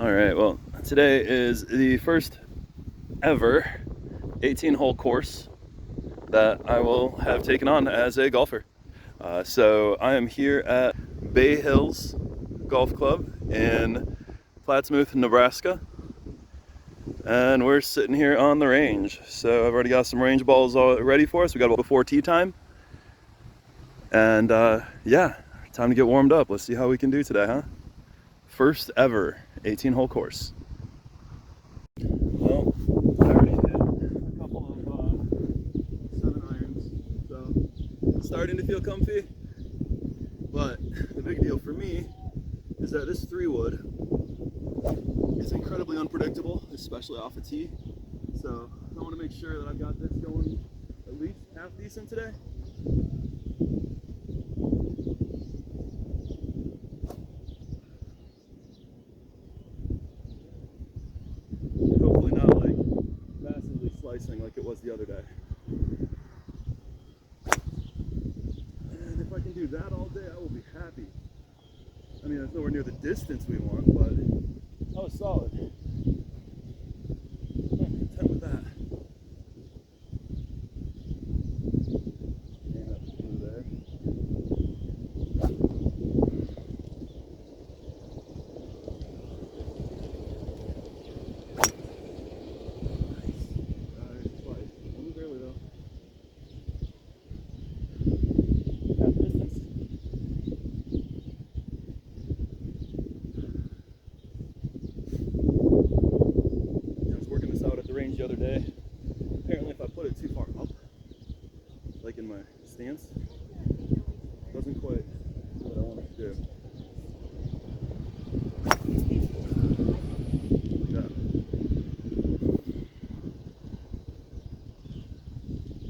All right, well, today is the first ever 18-hole course that I will have taken on as a golfer. So I am here at Bay Hills Golf Club in Plattsmouth, Nebraska, and we're sitting here on the range. So I've already got some range balls all ready for us. We got about before tee time, and yeah, time to get warmed up. Let's see how we can do today, huh? First ever 18-hole course. Well, I already hit a couple of 7-irons, so it's starting to feel comfy. But the big deal for me is that this 3-wood is incredibly unpredictable, especially off a tee. So I want to make sure that I've got this going at least half decent today. Hopefully not like massively slicing like it was the other day. And if I can do that all day, I will be happy. I mean, it's nowhere near the distance we want, but that was solid. I'm content with that. And up through there. Nice. Twice. Only barely though. Half distance. I was working this out at the range the other day. Apparently if I put it too far up, like in my stance, it doesn't quite do what I want it to do. Like that.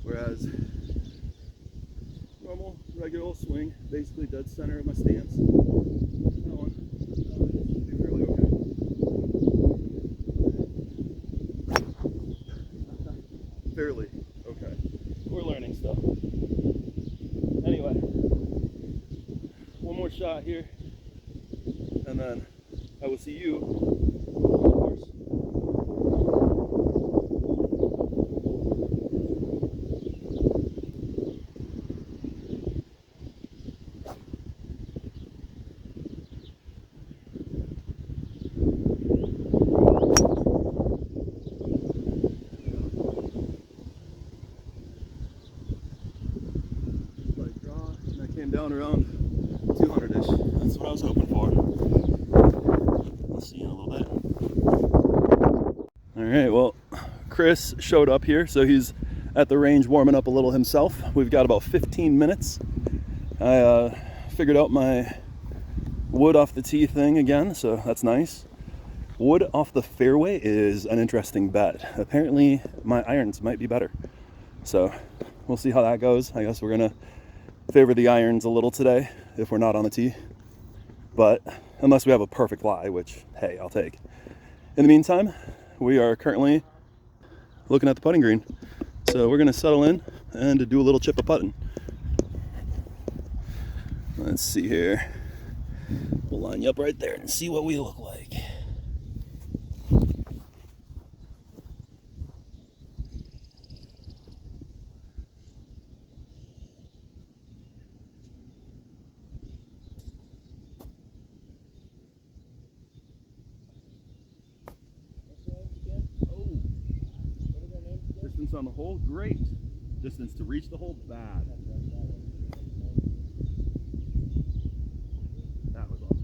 Whereas normal, regular old swing, basically dead center of my stance. That one should be fairly okay. Fairly okay. We're learning stuff. Anyway, one more shot here, and then I will see you on the course. Light draw, and I came down around 200-ish. That's what I was hoping for. We'll see you in a little bit. All right, well, Chris showed up here, so he's at the range warming up a little himself. We've got about 15 minutes. I figured out my wood off the tee thing again, so that's nice. Wood off the fairway is an interesting bet. Apparently my irons might be better. So we'll see how that goes. I guess we're gonna favor the irons a little today if we're not on the tee. But unless we have a perfect lie, which, hey, I'll take. In the meantime, we are currently looking at the putting green. So we're gonna settle in and do a little chip of putting. Let's see here. We'll line you up right there and see what we look like. Distance on the hole, great. Distance to reach the hole, bad. That was awesome.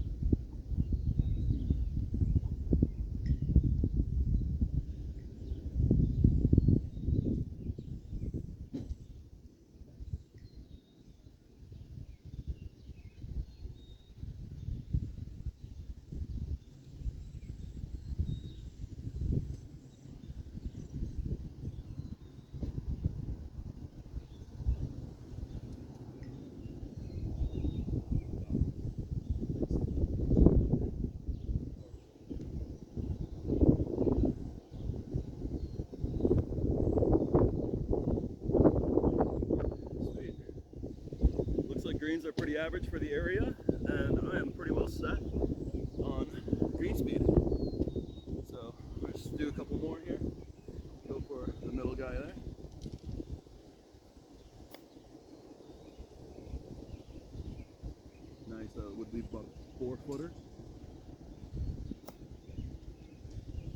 Greens are pretty average for the area, and I am pretty well set on green speed. do a couple more here. Go for the middle guy there. Nice, would be about 4-footer.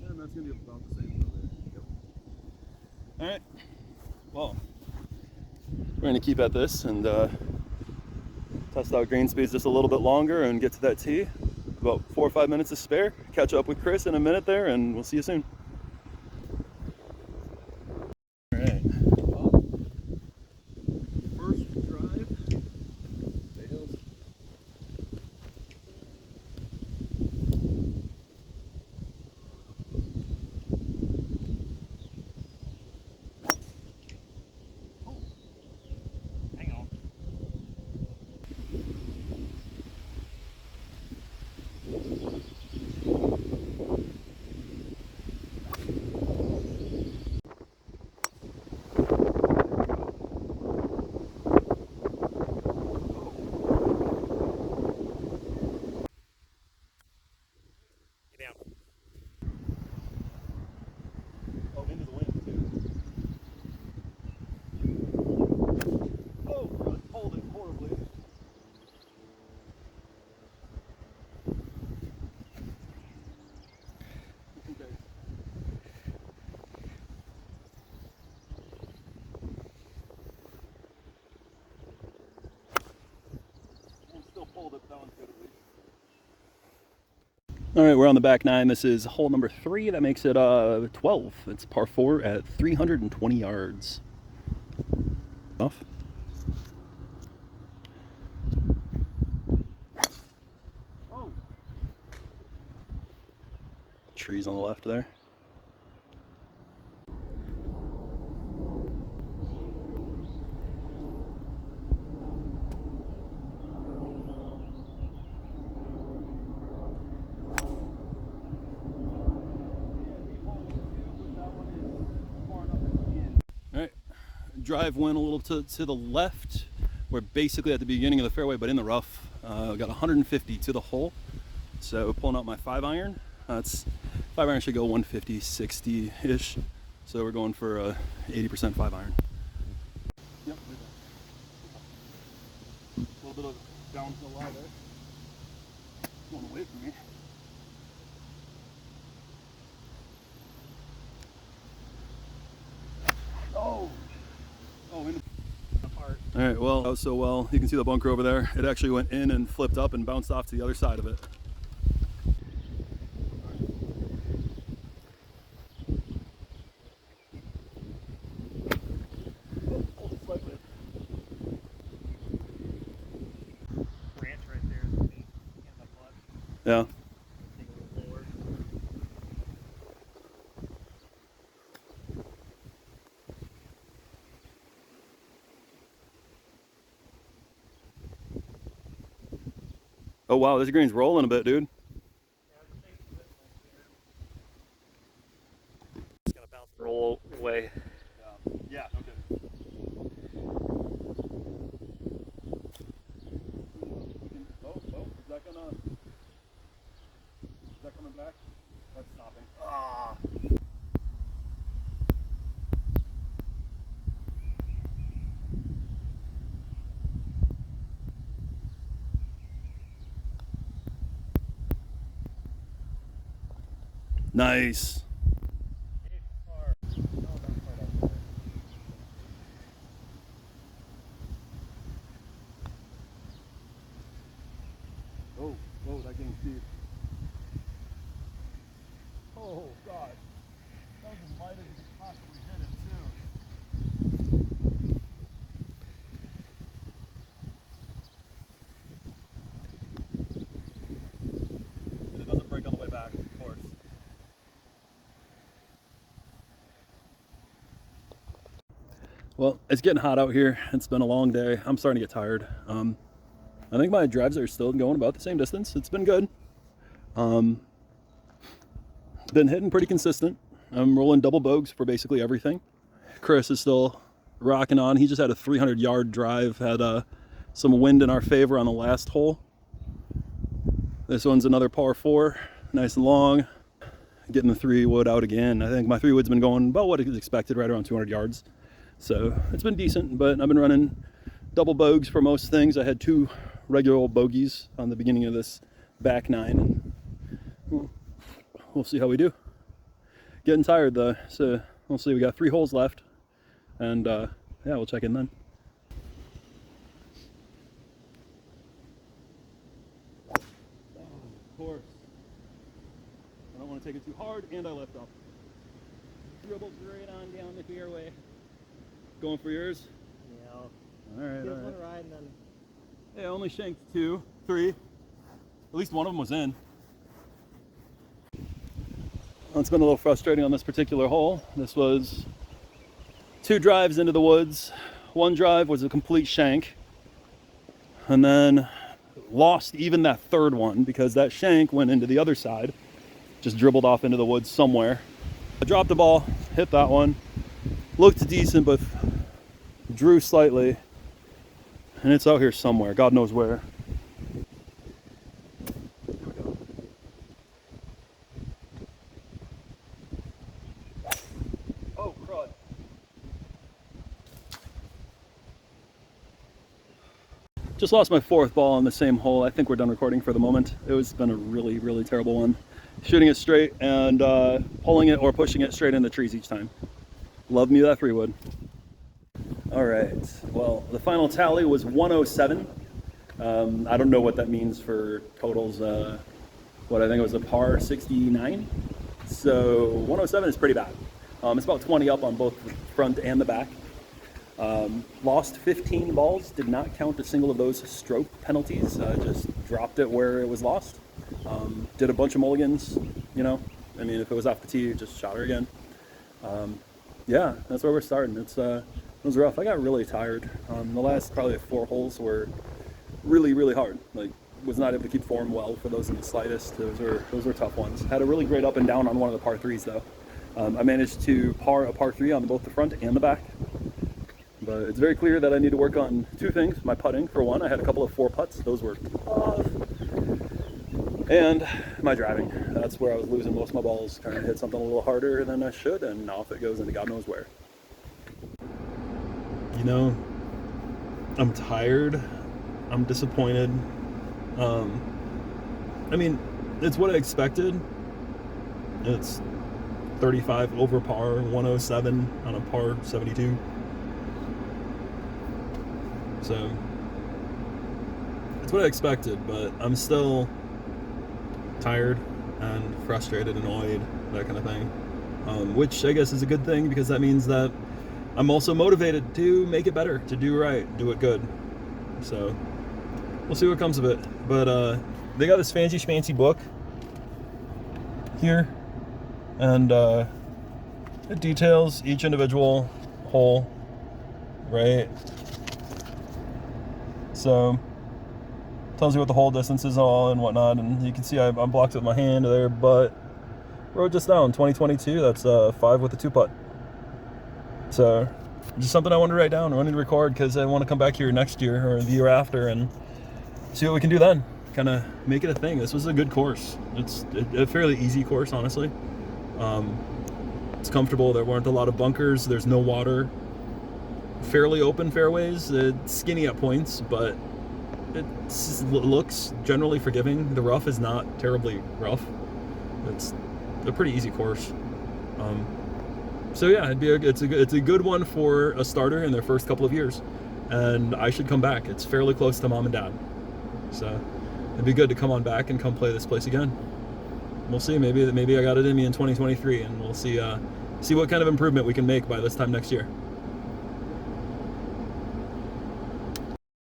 And that's going to be about the same over there. Yep. Alright, well, we're going to keep at this and test out green speeds just a little bit longer and get to that tee. About 4 or 5 minutes to spare. Catch up with Chris in a minute there, and we'll see you soon. Alright, well, first drive fails. All right, we're on the back nine. This is hole number 3. That makes it 12. It's par 4 at 320 yards. Off. Oh. Trees on the left there. Drive went a little to the left. We're basically at the beginning of the fairway, but in the rough. Got 150 to the hole. So pulling out my 5-iron. That's 5-iron should go 150, 60-ish. So we're going for 80% 5-iron. Yep. A little bit of downhill lie there. Going away from me. Oh. Oh, in apart. All right, well, that was so well. You can see the bunker over there. It actually went in and flipped up and bounced off to the other side of it. Branch right there in the butt. Yeah. Take a little forward. Oh wow, this green's rolling a bit, dude. It's gonna bounce the roll away. Yeah, okay. Oh, is that coming back? That's stopping. Ah. Nice. Oh, whoa, that game's deep. Oh, God. That was as light as you could possibly hit it, too. And it doesn't break on the way back, of course. Well, it's getting hot out here. It's been a long day. I'm starting to get tired. I think my drives are still going about the same distance. It's been good. Been hitting pretty consistent. I'm rolling double bogeys for basically everything. Chris is still rocking on. He just had a 300-yard drive. Had some wind in our favor on the last hole. This one's another par 4. Nice and long. getting the 3-wood out again. I think my 3-wood's been going about what is expected, right around 200 yards. So it's been decent, but I've been running double bogues for most things. I had 2 regular old bogeys on the beginning of this back 9, and we'll see how we do. Getting tired though, so we'll see. We got 3 holes left, and yeah, we'll check in then. Of course. I don't want to take it too hard, and I left off. Dribbled right on down the fairway. Going for yours? Yeah. All right. Give All right. one ride and then. Yeah, I only shanked 2, 3. At least one of them was in. Well, it's been a little frustrating on this particular hole. This was 2 drives into the woods. 1 drive was a complete shank, and then lost even that 3rd one because that shank went into the other side, just dribbled off into the woods somewhere. I dropped the ball, hit that one, looked decent, but drew slightly, and it's out here somewhere, God knows where. Oh, crud. Just lost my 4th ball on the same hole. I think we're done recording for the moment. It's been a really, really terrible one. Shooting it straight and pulling it or pushing it straight in the trees each time. Love me that 3-wood. All right, well, the final tally was 107. I don't know what that means for totals. What I think it was a par 69. So 107 is pretty bad. It's about 20 up on both the front and the back. Lost 15 balls, did not count a single of those stroke penalties, just dropped it where it was lost. Did a bunch of mulligans, you know, I mean, if it was off the tee, just shot her again. Yeah, that's where we're starting. It was rough. I got really tired. The last probably 4 holes were really, really hard. Like, was not able to keep form well for those in the slightest. Those were tough ones. Had a really great up and down on one of the par 3s though. I managed to par a par 3 on both the front and the back. But it's very clear that I need to work on 2 things. My putting, for one. I had a couple of 4 putts. Those were tough. And my driving. That's where I was losing most of my balls. Trying to hit something a little harder than I should, and off it goes into God knows where. You know, I'm tired. I'm disappointed. I mean, it's what I expected. It's 35 over par, 107 on a par 72. So it's what I expected, but I'm still tired and frustrated, annoyed, that kind of thing. Which I guess is a good thing, because that means that I'm also motivated to make it better, to do right, do it good. So we'll see what comes of it. But they got this fancy schmancy book here, and it details each individual hole, right? So tells you what the hole distances are and whatnot, and you can see I'm blocked with my hand there, but wrote just down 2022. That's 5 with a 2-putt. So just something I wanted to write down, I wanted to record, because I want to come back here next year or the year after and see what we can do then. Kind of make it a thing. This was a good course. It's a fairly easy course, honestly. It's comfortable. There weren't a lot of bunkers. There's no water. Fairly open fairways. It's skinny at points, but it looks generally forgiving. The rough is not terribly rough. It's a pretty easy course. So yeah, it's a good one for a starter in their first couple of years, and I should come back. It's fairly close to mom and dad, so it'd be good to come on back and come play this place again. We'll see. Maybe I got it in me in 2023, and we'll see what kind of improvement we can make by this time next year.